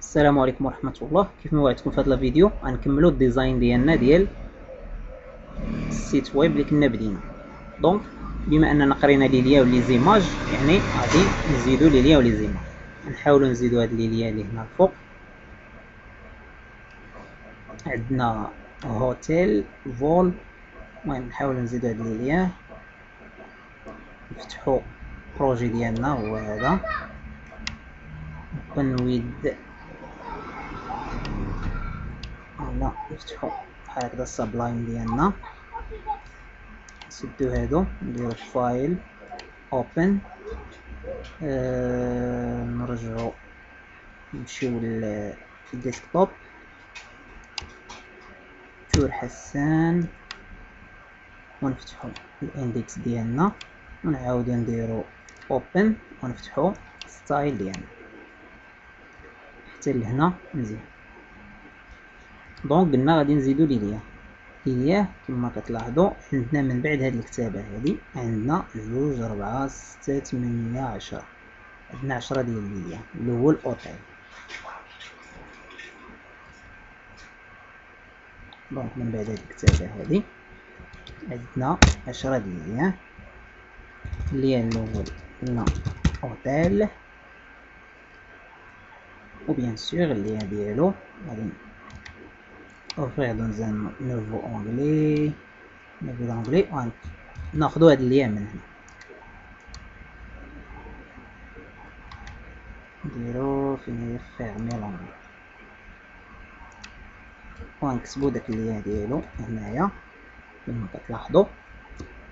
السلام عليكم ورحمة الله. كيف ما وعدتكم في هذا الفيديو غنكملوا الديزاين ديالنا ديال السيت ويب اللي كنا بدينا. دونك بما اننا قرينا لي ليا ولي زيماج، يعني غادي نزيدوا لي ليا ولي زيماج. نحاولوا نزيدوا هاد لي ليا اللي هنا الفوق. عندنا هوتيل فول، المهم نحاولوا نزيدوا هاد لي ليا. نفتحوا البروجي ديالنا هو هذا open with. هنا نفتحوا بحال هكذا السبلايم ديالنا، نسدو هادو نديرو فايل اوبن، نرجعو نمشيو للديسكتوب تور حسان، ونفتحو الاندكس ديالنا ونعاودو نديرو اوبن ونفتحو ستايل ديالنا حتى لهنا مزيان. دونك قلنا غادي نزيدو ليلياه كما كتلاحظوا. عندنا من بعد هاد الكتابه هادي عندنا 2 4 6 8 10، عندنا 10 ديال ليليا اللي هو الاوتيل. دونك من بعد هاد الكتابه هادي عندنا 10 ديال ليليا اللي هي الاول قلنا اوتيل، وبيان سور اللي هي ديالو غادي اوفرير dans un nouveau onglet ناخدو هاد اللي من هنا نديرو فين فيرمي لونغلي ونكتبو داك اللي ديالو هنايا كما كتلاحظوا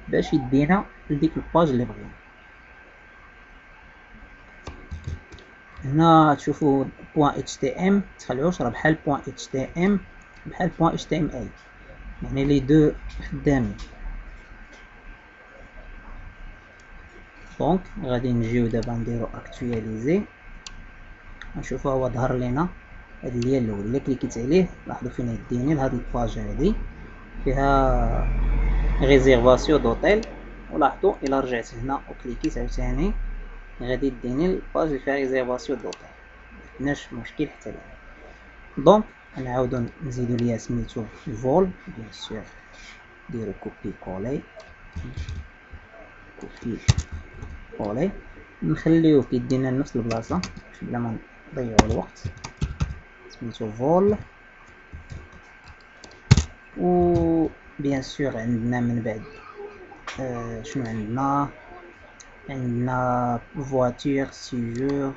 باش يدينا لديك الباج اللي بغينا. هنا تشوفوا .htm تخلعوش، راه بحال .htm بحال .html، يعني لي دو خدامين. دونك غادي نجيو دابا نديرو اكتواليزي، نشوفوا هو ظهر لينا هاد اللي الاول. الا كليكيت عليه لاحظوا فين يديني لهاد الباج هادي فيها ريزيرفاسيون دوطيل، ولاحظوا الا رجعت هنا وكليكيت عاوتاني غادي يديني الباج اللي فيها ريزيرفاسيون دوطيل، مكناش مشكل حتى الان. دونك نعاودو نزيدو ليها سميتو فول بيان سور، نديرو كوبي كولي نخليوه كيدينا لنفس البلاصه بلا ما نضيعو الوقت. سميتو فول، و بيان سور عندنا من بعد شنو عندنا فواتير سيجور،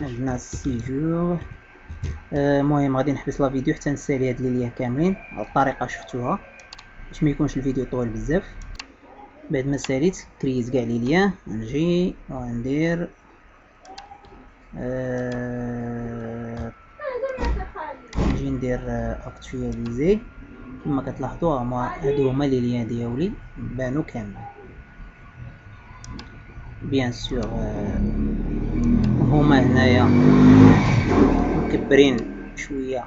عندنا السيجور. المهم غادي نحبس لا فيديو حتى نسالي هاد ليليا كاملين على الطريقه شفتوها باش ما يكونش الفيديو طويل بزاف. بعد ما ساليت كريت كاع ليليا نجي وندير ندير اكتواليزي. كما كتلاحظوا هادو هما ليليا ديالي بانوا كاملين. بيان سور هما هنايا مكبرين شويه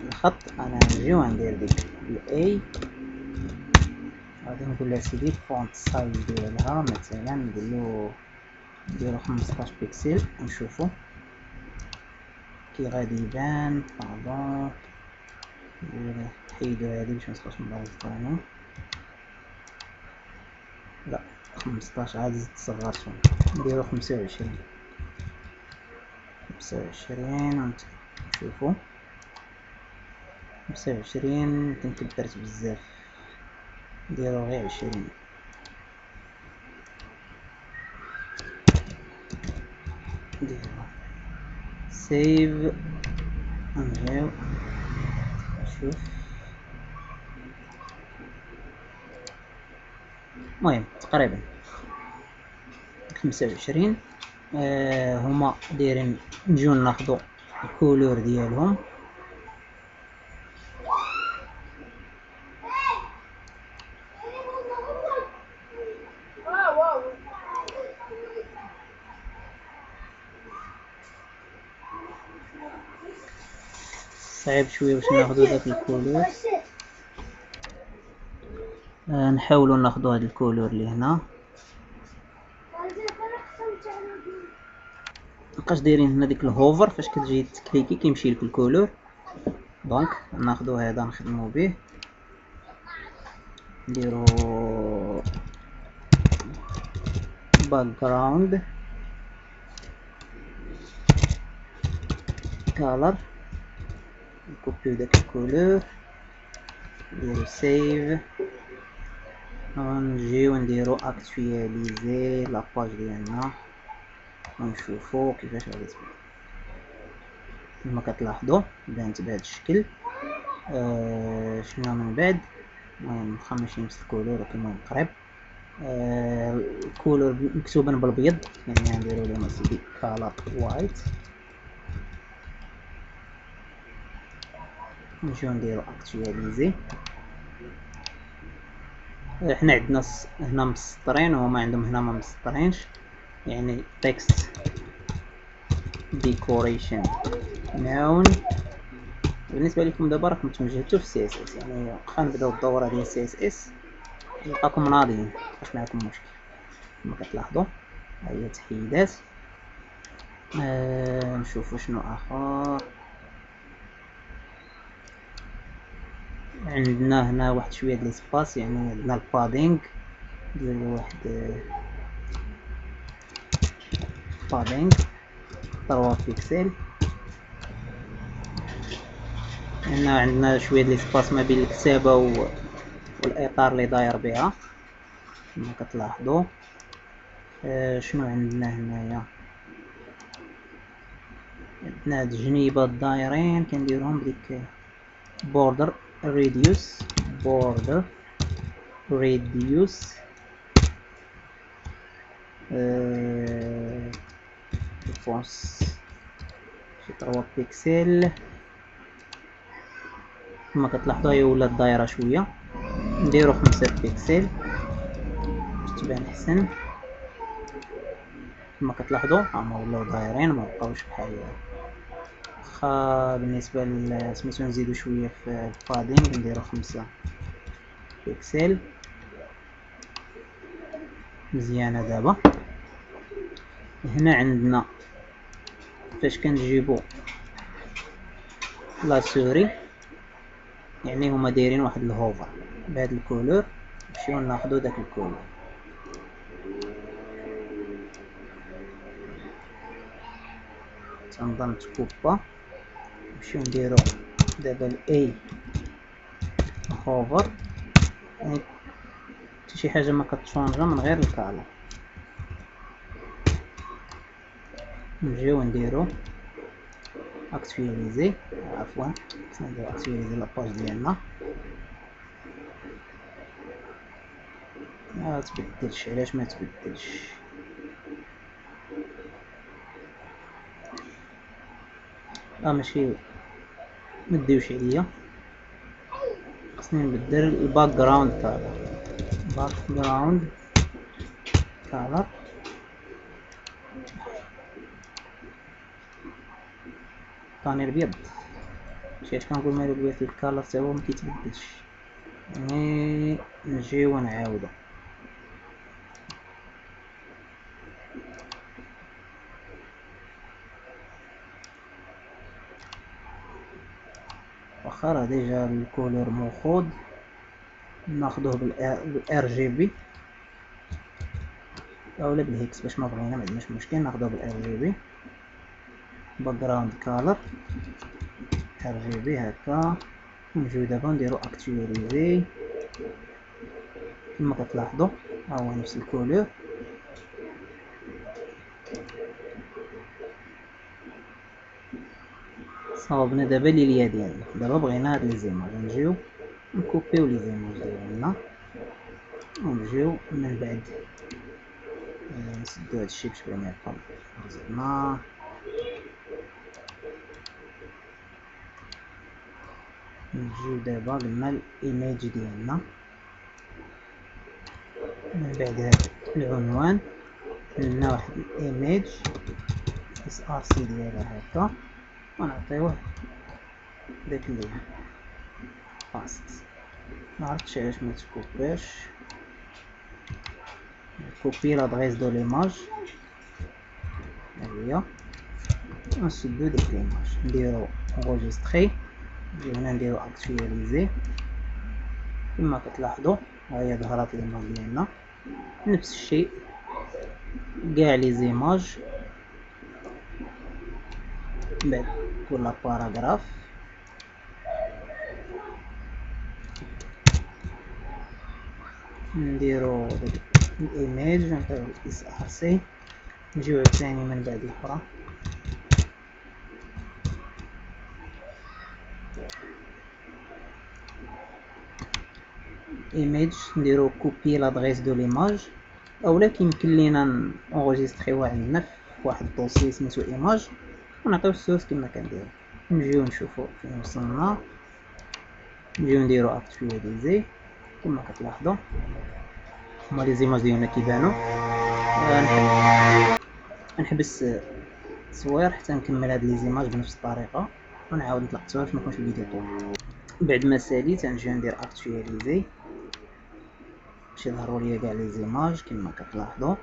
الخط، انا نجي وندير ديك الاي، غادي نقول لها سيدي فونت سايز ديالها مثلا نديرو 15 بكسل ونشوفو كي غادي يبان. باردون نحيدو هادي باش منسخوش من لا 15 عاد زدت صغرتو، نديرو 25 ونشوفو 25 كنكبرت بزاف، نديرو غير 20. نديرو سيف نجيو نشوف. المهم تقريبا 25 هما دايرين. نجيو ناخدو الكولور ديالهم، صعيب شويه باش ناخدو داك الكولور. نحاولو ناخدو هاد الكولور اللي هنا. مبقاش دايرين هنا ديك الهوفر فاش كتجي تكليكي كيمشي لك الكولور. دونك ناخدو هذا نخدمو به، نديرو باك جراوند كالر، نكوبيو داك الكولور، نديرو سيف، ونجيو نديرو اكتواليزي لاباج ديالنا ونشوفو كيفاش غادي تبان. كما كتلاحظوا بانت بهذا الشكل. شنو من بعد؟ المهم واخا ماشي نفس الكولور ولكن المهم قريب. الكولور مكتوبا بالابيض، يعني نديرو لهم سيدي كالر وايت، نجيو نديرو اكتواليزي. حنا عندنا هنا مسطرين وهما عندهم هنا ما مسطرينش، يعني تكست ديكوريشن نون. بالنسبه لكم دابا راكم تمجهدتوا في السي اس اس، يعني واخا نبداو الدوره ديال السي اس اس نلقاكم راضيين، مابقاش معكم مشكل. كما كتلاحظوا ها هي تحييدات. نشوفوا شنو اخر. عندنا هنا واحد شويه ديال السباس، يعني عندنا البادينغ، نديرو واحد بادينغ 3 بيكسل. هنا عندنا شويه ديال السباس ما بين الكتابه والاطار اللي داير بها كما كتلاحظوا. شنو عندنا هنايا؟ عندنا هاد الجنيبات دايرين كنديرهم بديك border radius فونس شي 3 بيكسل. كما كتلاحظوا هي ولات دايره شويه، نديرو 5 بيكسل باش تبان احسن. كما كتلاحظوا هما ولاو دايرين ما بقاوش بحال. واخا بالنسبه لسميتو نزيدو شويه في البادينغ نديرو 5 بيكسل. مزيانه. دابا هنا عندنا فاش كنجيبو لا سوري، يعني هما دايرين واحد الهوفر بهذا الكولور، نمشيو ناخدو داك الكولور. تنظن تكوبا، نمشيو نديرو دابا الاي هوفر، يعني شي حاجه ما كتشونجا من غير الكالر. نجيو نديرو اكتواليزي، عفوا خصنا نديرو اكتواليزي لاباج ديالنا. ما تبدلش، علاش ما تبدلش؟ ماشي مديوش عليا، خصني نبدل الباك جراوند كالر. باك جراوند كالر طاني الابيض، مشيت كنقول مالو الابيض الكالر تا هو مكيتبدلش. يعني نجيو نعاودو. واخا راه ديجا الكولور موخود، ناخدوه بالار جي بي اولا بالهيكس باش ما بغينا، معندناش مشكل. ناخدوه بالار جي بي باك جراوند كالر ار جي بي هكا. نجيو دابا نديرو اكتواليزي. كما كتلاحظوا ها هو نفس الكولور. صاوبنا دابا ليليا ديالنا. دابا بغينا هاد لي زيماج، نجيو نكوبيو لي زيماج ديالنا ونجيو من بعد نسدو هادشي باش بغينا يبقى زعما. نجيو دابا قلنا الايميج ديالنا، من بعد هاد العنوان قلنا واحد الايميج اس ار سي ديالها هكا، ونعطيوه داك اللين باست. معرفتش علاش متكوباش. كوبي لادغيس دو ليماج، هاهي، ونسدو ديك ليماج، نديرو انغوجيستري، نجيو هنا نديرو اكتواليزي. كما كتلاحظوا هاهي ظهرات ليماج ديالنا. نفس الشيء كاع لي زيماج. بعد كل باراغراف نديرو داك الايميج، نعطيو اس ار سي، نجيو عاوتاني من بعد الاخرى ايميج، نديرو كوبي لادغيس دو ليماج، اولا كيمكن لينا نونغوجيستريوها عندنا في واحد الدوسي سميتو ايماج ونعطيو السورس كما كنديرو. نجيو نشوفو فين وصلنا، نجيو نديرو اكتواليزي. كما كتلاحظوا هما لي زيماج ديالنا كيبانو. نحبس تصوير حتى نكمل هاد لي زيماج بنفس الطريقه ونعاود نطلق التصوير باش ميكونش الفيديو طويل. بعد ما ساليت نجي ندير اكتواليزي باش يظهروا لي كاع لي زيماج. كما كتلاحظوا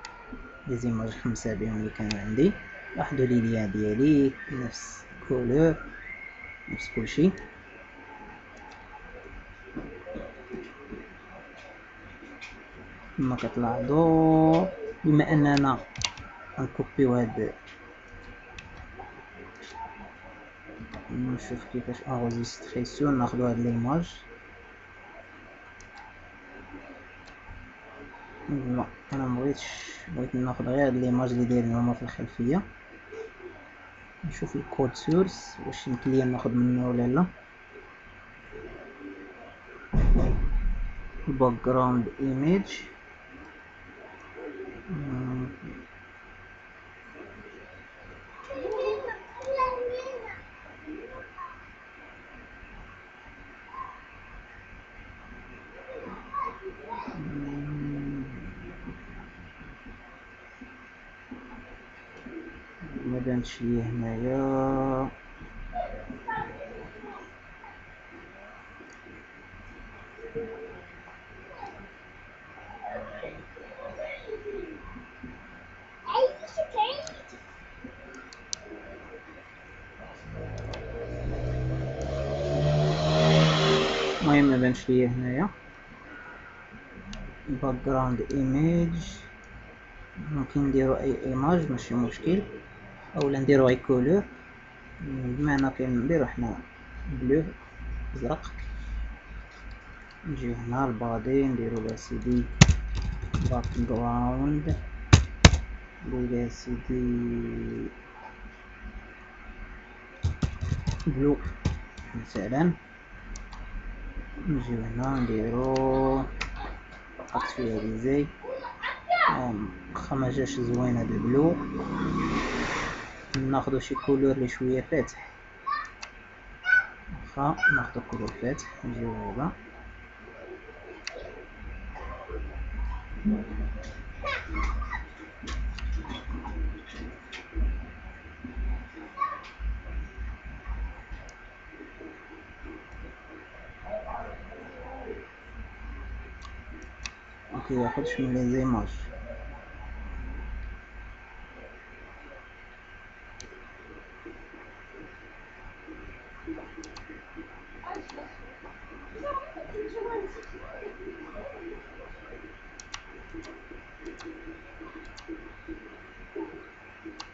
لي زيماج 5 بهم اللي كانوا عندي. لاحظوا لي ليا ديالي نفس كولور نفس كلشي. كما كتلاحظوا بما اننا نكوبيو هاد، نشوف كيفاش انغوجيستريسيون. ناخذ هاد ليماج، لا انا بغيت ناخذ غير هاد ليماج اللي دايرين هما في الخلفيه. نشوف الكود سورس واش يمكن ليا ناخذ منه ولا لا. الباك جراوند ايميج، ما بانتش ليا هنايا. المهم ما بانش ليا هنايا باك جراوند ايميج. ممكن نديرو اي ايماج ماشي مشكل، اولا نديرو اي كولور. بمعنى كنديرو حنا بلو ازرق. نجي هنا البادي نديرو لا سيدي باك جراوند لا سيدي بلو مثلا. نجيو هنا نديرو اكتواليزي. واخا مجاش زوين هاد البلو، ناخدو شي كولور لي شويه فاتح. واخا ناخدو كولور فاتح، نجيو هذا مكياخدش من لي زيماج.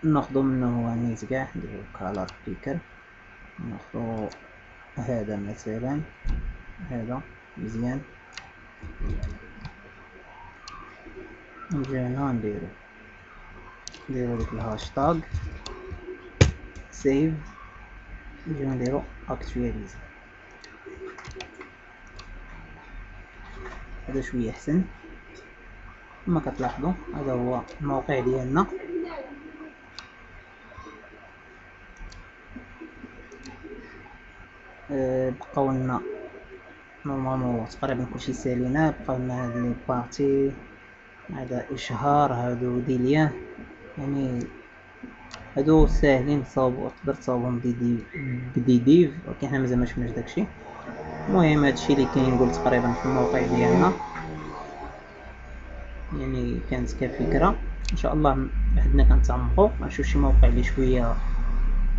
ناخدو منه هو نيت كاع، نديرو كالر بيكر. ناخدو هذا مثلا، هذا مزيان. نجي هنا نديرو ديك الهاشتاغ سيف. نجيو نديرو اكتواليزي. هذا شويه احسن. كما كتلاحظوا هذا هو الموقع ديالنا. بقاو لنا نورمالمون تقريبا كلشي سالينا. بقاو لنا هاد لي بارتي، هذا اشهار، هادو ديليان يعني هادو ساهلين تصاوبو، تقدر تصاوبهم بدي ديف، ولكن حنا مازال مشفناش داكشي. المهم هادشي اللي كنقول تقريبا في الموقع ديالنا، يعني كانت كفكرة. ان شاء الله بعدنا كنتعمقو غنشوف شي موقع اللي شوية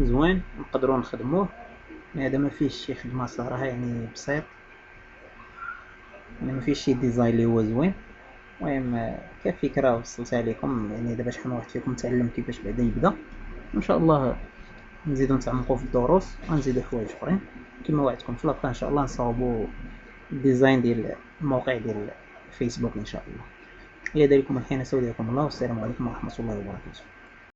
زوين نقدروا نخدموه. هذا ما فيهش شي خدمة صراحة، يعني بسيط، يعني ما فيهش شي ديزاين اللي هو زوين. المهم كفكرة وصلتها لكم، يعني دابا شحال من واحد فيكم تعلم كيفاش بعدا يبدا. ان شاء الله نزيدو نتعمقو في الدروس ونزيدو حوايج اخرين. كما وعدتكم في لابا ان شاء الله نصاوبو الديزاين ديال الموقع ديال فيسبوك ان شاء الله. الى ذلكم الحين استودعكم الله، والسلام عليكم ورحمة الله وبركاته.